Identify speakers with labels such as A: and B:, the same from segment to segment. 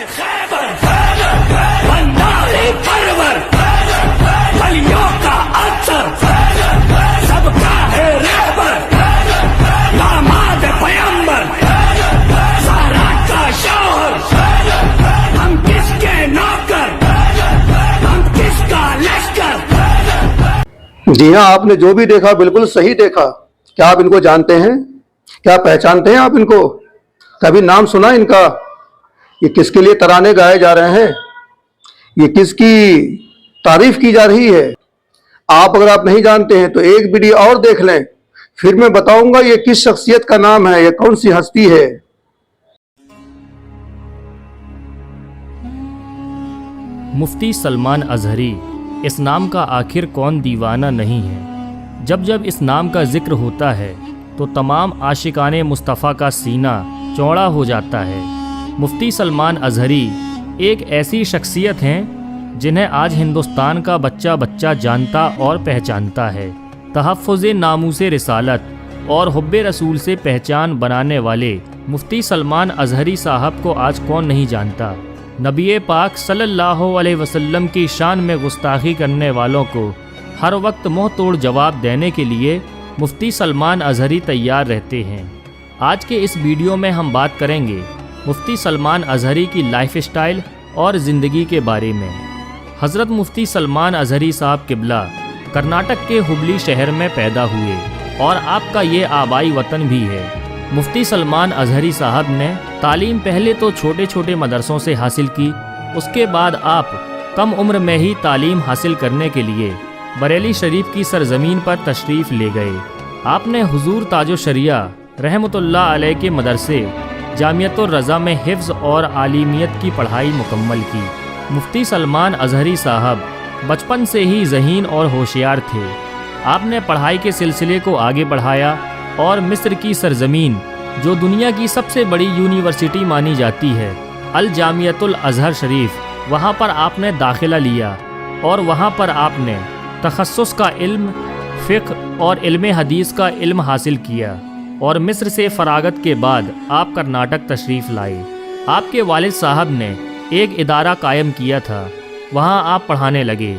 A: खैबर बंदाए परवर गलियों का अक्सर सबका है रहबर दामाद पैगंबर सारा का शौहर हम किसके नौकर हम किसका लश्कर।
B: जी हाँ, आपने जो भी देखा बिल्कुल सही देखा। क्या आप इनको जानते हैं? क्या पहचानते हैं आप इनको? कभी नाम सुना इनका? ये किसके लिए तराने गाए जा रहे हैं? ये किसकी तारीफ की जा रही है? अगर आप नहीं जानते हैं तो एक वीडियो और देख लें, फिर मैं बताऊंगा ये किस शख्सियत का नाम है, ये कौन सी हस्ती है।
C: मुफ्ती सलमान अजहरी, इस नाम का आखिर कौन दीवाना नहीं है। जब जब इस नाम का जिक्र होता है तो तमाम आशिकाने मुस्तफ़ा का सीना चौड़ा हो जाता है। मुफ्ती सलमान अजहरी एक ऐसी शख्सियत हैं जिन्हें आज हिंदुस्तान का बच्चा बच्चा जानता और पहचानता है। तहफ़्फ़ुज़ नामूसे रिसालत और हुब्बे रसूल से पहचान बनाने वाले मुफ्ती सलमान अजहरी साहब को आज कौन नहीं जानता। नबी पाक सल्लल्लाहु अलैहि वसल्लम की शान में गुस्ताखी करने वालों को हर वक्त मुँह तोड़ जवाब देने के लिए मुफ्ती सलमान अजहरी तैयार रहते हैं। आज के इस वीडियो में हम बात करेंगे मुफ्ती सलमान अजहरी की लाइफ स्टाइल और ज़िंदगी के बारे में। हज़रत मुफ्ती सलमान अजहरी साहब किबला कर्नाटक के हुबली शहर में पैदा हुए और आपका ये आबाई वतन भी है। मुफ्ती सलमान अजहरी साहब ने तालीम पहले तो छोटे छोटे मदरसों से हासिल की, उसके बाद आप कम उम्र में ही तालीम हासिल करने के लिए बरेली शरीफ की सरजमीन पर तशरीफ़ ले गए। आपने हुजूर ताजो शरिया रहमतुल्लाह अलैह के मदरसे जामियतुर रज़ा में हिफ्ज़ और आलिमियत की पढ़ाई मुकम्मल की। मुफ्ती सलमान अजहरी साहब बचपन से ही ज़हीन और होशियार थे। आपने पढ़ाई के सिलसिले को आगे बढ़ाया और मिस्र की सरजमीन, जो दुनिया की सबसे बड़ी यूनिवर्सिटी मानी जाती है, अल जामियतुल अज़हर शरीफ, वहाँ पर आपने दाखिला लिया और वहाँ पर आपने तखस्सुस का इल्म, फ़िक़्ह और इल्म हदीस का इल्म हासिल किया और मिस्र से फ़रागत के बाद आप कर्नाटक तशरीफ़ लाए। आपके वालिद साहब ने एक इदारा कायम किया था, वहाँ आप पढ़ाने लगे।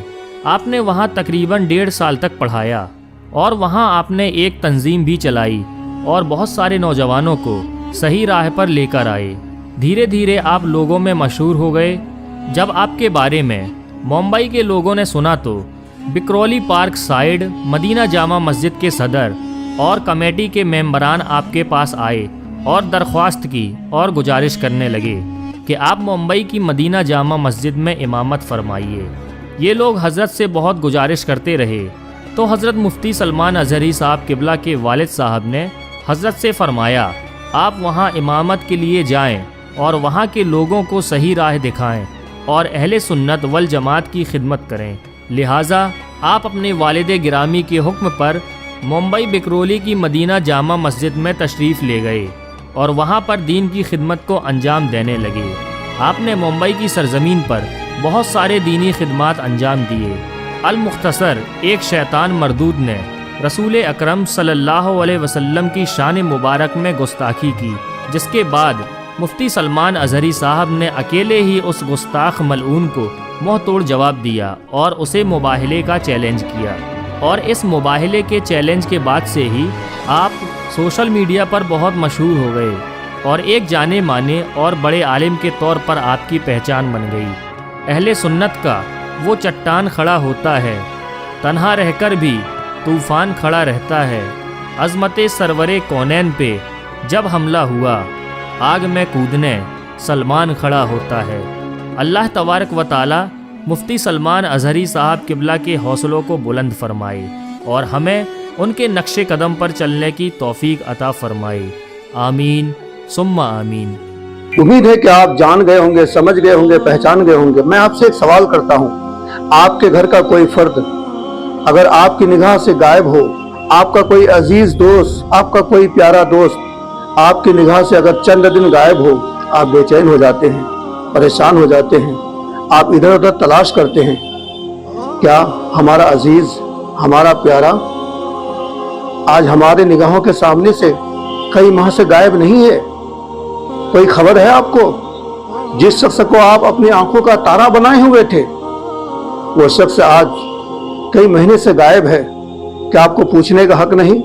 C: आपने वहाँ तकरीबन 1.5 साल तक पढ़ाया और वहाँ आपने एक तंजीम भी चलाई और बहुत सारे नौजवानों को सही राह पर लेकर आए। धीरे धीरे आप लोगों में मशहूर हो गए। जब आपके बारे में मुंबई के लोगों ने सुना तो बिक्रोली park side Medina Jama Masjid के सदर और कमेटी के मेंबरान आपके पास आए और दरख्वास्त की और गुजारिश करने लगे कि आप मुंबई की मदीना जामा मस्जिद में इमामत फरमाइए। ये लोग हज़रत से बहुत गुजारिश करते रहे तो हज़रत मुफ्ती सलमान अजहरी साहब किबला के वालिद साहब ने हज़रत से फ़रमाया, आप वहाँ इमामत के लिए जाएं और वहाँ के लोगों को सही राह दिखाएं और अहले सुन्नत वल जमात की खिदमत करें। लिहाजा आप अपने वालिद गिरामी के हुक्म पर मुंबई बिक्रोली की मदीना जामा मस्जिद में तशरीफ़ ले गए और वहाँ पर दीन की खिदमत को अंजाम देने लगे। आपने मुंबई की सरजमीन पर बहुत सारे दीनी खिदमात अंजाम दिए। अल मुख्तसर एक शैतान मरदूद ने रसूल अकरम सल्लल्लाहु अलैहि वसल्लम की शान मुबारक में गुस्ताखी की, जिसके बाद मुफ्ती सलमान अजहरी साहब ने अकेले ही उस गुस्ताख मलऊन को मुँह तोड़ जवाब दिया और उसे मुबाहले का चैलेंज किया। और इस मुबाहले के चैलेंज के बाद से ही आप सोशल मीडिया पर बहुत मशहूर हो गए और एक जाने माने और बड़े आलिम के तौर पर आपकी पहचान बन गई। अहले सुन्नत का वो चट्टान खड़ा होता है, तन्हा रहकर भी तूफ़ान खड़ा रहता है। अज़मते सरवरे कौनैन पे जब हमला हुआ, आग में कूदने सलमान खड़ा होता है। अल्लाह तबारक व तआला मुफ्ती सलमान अजहरी साहब किबला के हौसलों को बुलंद फरमाए और हमें उनके नक्शे कदम पर चलने की तौफीक अता फरमाए। आमीन सुम्मा आमीन।
B: उम्मीद है कि आप जान गए होंगे, समझ गए होंगे, पहचान गए होंगे। मैं आपसे एक सवाल करता हूँ, आपके घर का कोई फर्द अगर आपकी निगाह से गायब हो, आपका कोई अजीज दोस्त, आपका कोई प्यारा दोस्त आपकी निगाह से अगर चंद दिन गायब हो, आप बेचैन हो जाते हैं, परेशान हो जाते हैं, आप इधर उधर तलाश करते हैं। क्या हमारा अजीज, हमारा प्यारा आज हमारे निगाहों के सामने से कई माह से गायब नहीं है? कोई खबर है आपको? जिस शख्स को आप अपनी आंखों का तारा बनाए हुए थे, वो शख्स आज कई महीने से गायब है। क्या आपको पूछने का हक नहीं?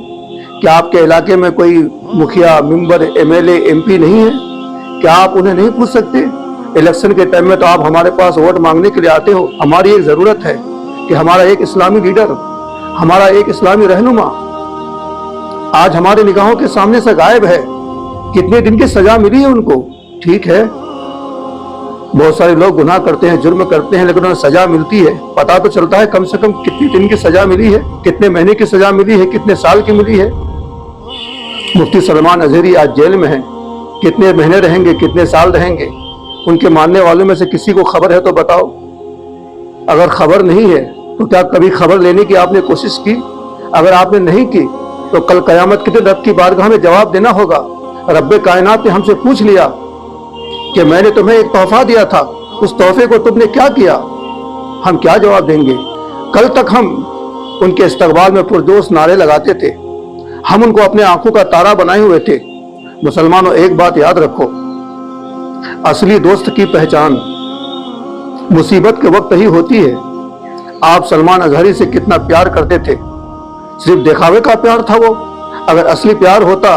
B: क्या आपके इलाके में कोई मुखिया, मेंबर, एमएलए, एमपी नहीं है? क्या आप उन्हें नहीं पूछ सकते? इलेक्शन के टाइम में तो आप हमारे पास वोट मांगने के लिए आते हो। हमारी एक जरूरत है कि हमारा एक इस्लामी लीडर, हमारा एक इस्लामी रहनुमा आज हमारी निगाहों के सामने से गायब है। कितने दिन की सजा मिली है उनको? ठीक है, बहुत सारे लोग गुनाह करते हैं, जुर्म करते हैं, लेकिन उन्हें सजा मिलती है। पता तो चलता है कम से कम कितने दिन की सजा मिली है, कितने महीने की सजा मिली है, कितने साल की मिली है। मुफ्ती सलमान अजहरी आज जेल में है। कितने महीने रहेंगे, कितने साल रहेंगे? उनके मानने वालों में से किसी को खबर है तो बताओ। अगर खबर नहीं है तो क्या कभी खबर लेने की आपने कोशिश की? अगर आपने नहीं की तो कल कयामत के दिन रब की बारगाह में जवाब देना होगा। रब्बे कायनात ने हमसे पूछ लिया कि मैंने तुम्हें एक तोहफा दिया था, उस तोहफे को तुमने क्या किया? हम क्या जवाब देंगे? कल तक हम उनके इस्तकबाल में पुरजोश नारे लगाते थे, हम उनको अपने आंखों का तारा बनाए हुए थे। मुसलमानों, एक बात याद रखो, असली दोस्त की पहचान मुसीबत के वक्त ही होती है। आप सलमान अजहरी से कितना प्यार करते थे, सिर्फ दिखावे का प्यार था वो। अगर असली प्यार होता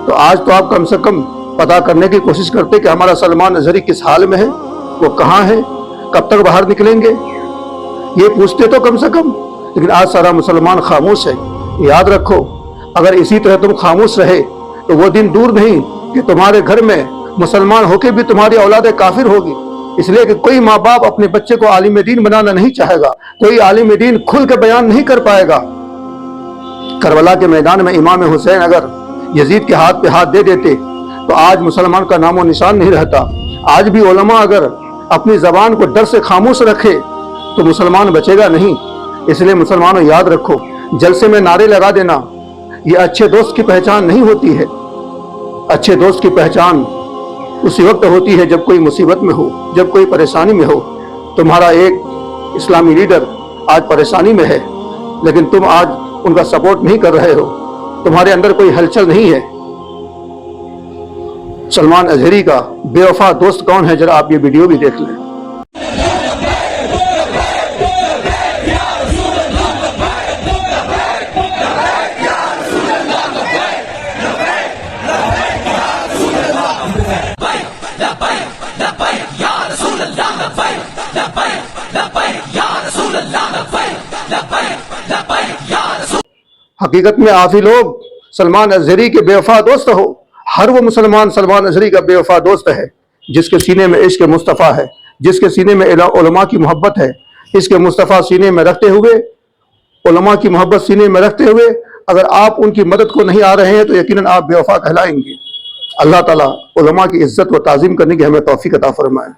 B: तो आज तो आप कम से कम पता करने की कोशिश करते कि हमारा सलमान अजहरी किस हाल में है, वो कहाँ है, कब तक बाहर निकलेंगे, ये पूछते तो कम से कम। लेकिन आज सारा मुसलमान खामोश है। याद रखो, अगर इसी तरह तुम खामोश रहे तो वो दिन दूर नहीं कि तुम्हारे घर में मुसलमान होके भी तुम्हारी औलाद काफिर होगी। इसलिए कि कोई माँ बाप अपने बच्चे को आलिम दीन बनाना नहीं चाहेगा, कोई आलिम दीन खुल के बयान नहीं कर पाएगा। करबला के मैदान में इमाम हुसैन अगर यजीद के हाथ पे हाथ दे देते तो आज मुसलमान का नामो निशान नहीं रहता। आज भी उलमा अगर अपनी जबान को डर से खामोश रखे तो मुसलमान बचेगा नहीं। इसलिए मुसलमानों, याद रखो, जलसे में नारे लगा देना ये अच्छे दोस्त की पहचान नहीं होती है। अच्छे दोस्त की पहचान उसी वक्त होती है जब कोई मुसीबत में हो, जब कोई परेशानी में हो। तुम्हारा एक इस्लामी लीडर आज परेशानी में है, लेकिन तुम आज उनका सपोर्ट नहीं कर रहे हो, तुम्हारे अंदर कोई हलचल नहीं है। सलमान अजहरी का बेवफा दोस्त कौन है, जरा आप ये वीडियो भी देख लें। हकीकत में आप ही लोग सलमान अजहरी के बेवफा दोस्त हो। हर वो मुसलमान सलमान अजहरी का बेवफा दोस्त है जिसके सीने में इश्क मुस्तफ़ा है, जिसके सीने में उलमा की मोहब्बत है। इश्क मुस्तफ़ा सीने में रखते हुए, उलमा की मोहब्बत सीने में रखते हुए अगर आप उनकी मदद को नहीं आ रहे हैं तो यकीनन आप बेवफा कहलाएंगे। अल्लाह ताला उलमा की इज्जत व ताज़ीम करने की हमें तौफीक अता फरमाए।